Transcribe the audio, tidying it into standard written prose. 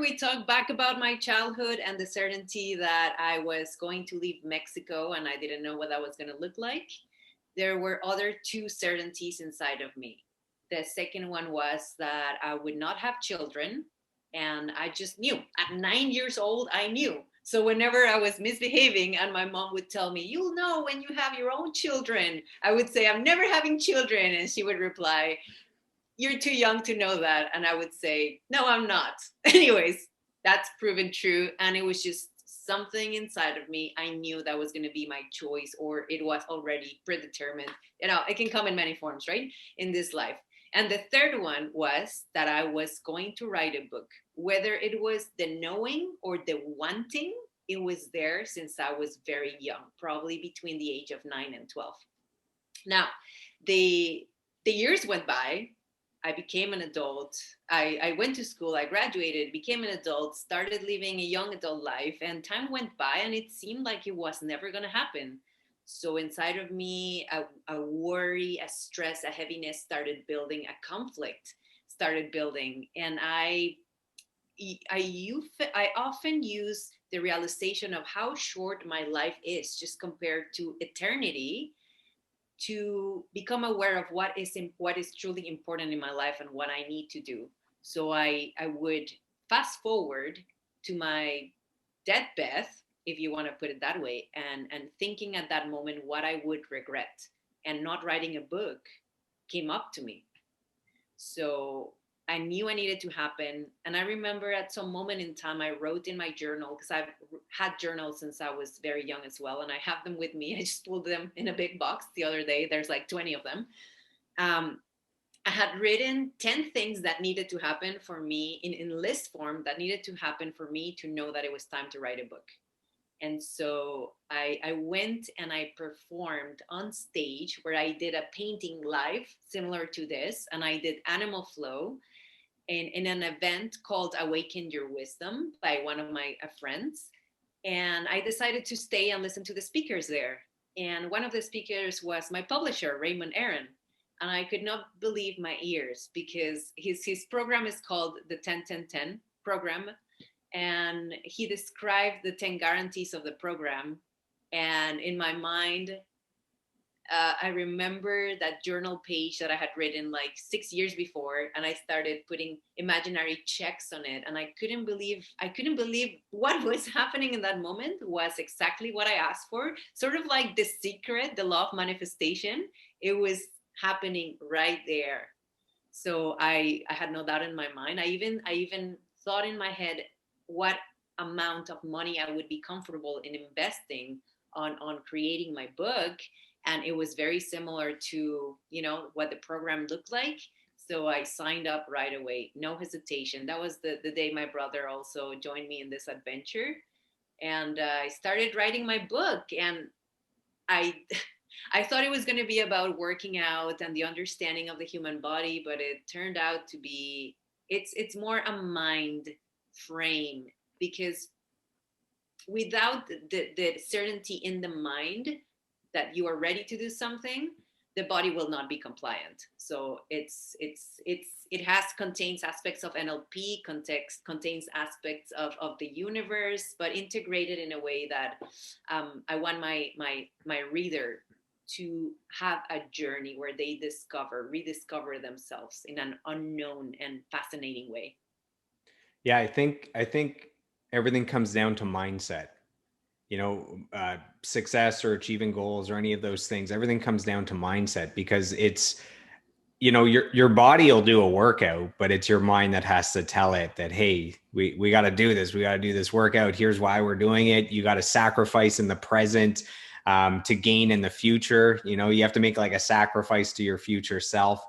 we talk back about my childhood and the certainty that I was going to leave Mexico and I didn't know what that was going to look like, there were other two certainties inside of me. The second one was that I would not have children. And I just knew at 9 years old, I knew. So whenever I was misbehaving and my mom would tell me, you'll know when you have your own children, I would say, I'm never having children. And she would reply, you're too young to know that. And I would say, no, I'm not. Anyways, that's proven true. And it was just something inside of me. I knew that was going to be my choice, or it was already predetermined. It can come in many forms, right? In this life. And the third one was that I was going to write a book, whether it was the knowing or the wanting, it was there since I was very young, probably between the age of 9 and 12. Now, the years went by. I became an adult. I went to school, I graduated, became an adult, started living a young adult life, and time went by and it seemed like it was never going to happen. So inside of me, a worry, a stress, a heaviness started building, a conflict started building. And I often use the realization of how short my life is just compared to eternity to become aware of what is truly important in my life and what I need to do. So I would fast forward to my deathbed, if you want to put it that way, and thinking at that moment what I would regret. And not writing a book came up to me. So I knew I needed to happen. And I remember at some moment in time, I wrote in my journal, because I've had journals since I was very young as well. And I have them with me. I just pulled them in a big box the other day. There's like 20 of them. Um, I had written 10 things that needed to happen for me in list form, that needed to happen for me to know that it was time to write a book. And so I went and I performed on stage where I did a painting live similar to this. And I did Animal Flow in an event called Awaken Your Wisdom by one of my friends. And I decided to stay and listen to the speakers there. And one of the speakers was my publisher, Raymond Aaron. And I could not believe my ears, because his program is called the 10-10-10 program. And he described the 10 guarantees of the program. And in my mind, I remember that journal page that I had written like 6 years before, and I started putting imaginary checks on it. And I couldn't believe what was happening in that moment was exactly what I asked for. Sort of like The Secret, the law of manifestation. It was happening right there. So I had no doubt in my mind. I even thought in my head what amount of money I would be comfortable in investing on creating my book. And it was very similar to, what the program looked like. So I signed up right away, no hesitation. That was the day my brother also joined me in this adventure. And I started writing my book. And I I thought it was going to be about working out and the understanding of the human body, but it turned out to be, it's more a mind frame, because without the certainty in the mind that you are ready to do something, the body will not be compliant. So it contains aspects of NLP, contains aspects of the universe, but integrated in a way that I want my reader to have a journey where they rediscover themselves in an unknown and fascinating way. Yeah, I think everything comes down to mindset. Success or achieving goals or any of those things, everything comes down to mindset, because it's, your body will do a workout, but it's your mind that has to tell it that, hey, we got to do this. We got to do this workout. Here's why we're doing it. You got to sacrifice in the present to gain in the future. You have to make like a sacrifice to your future self.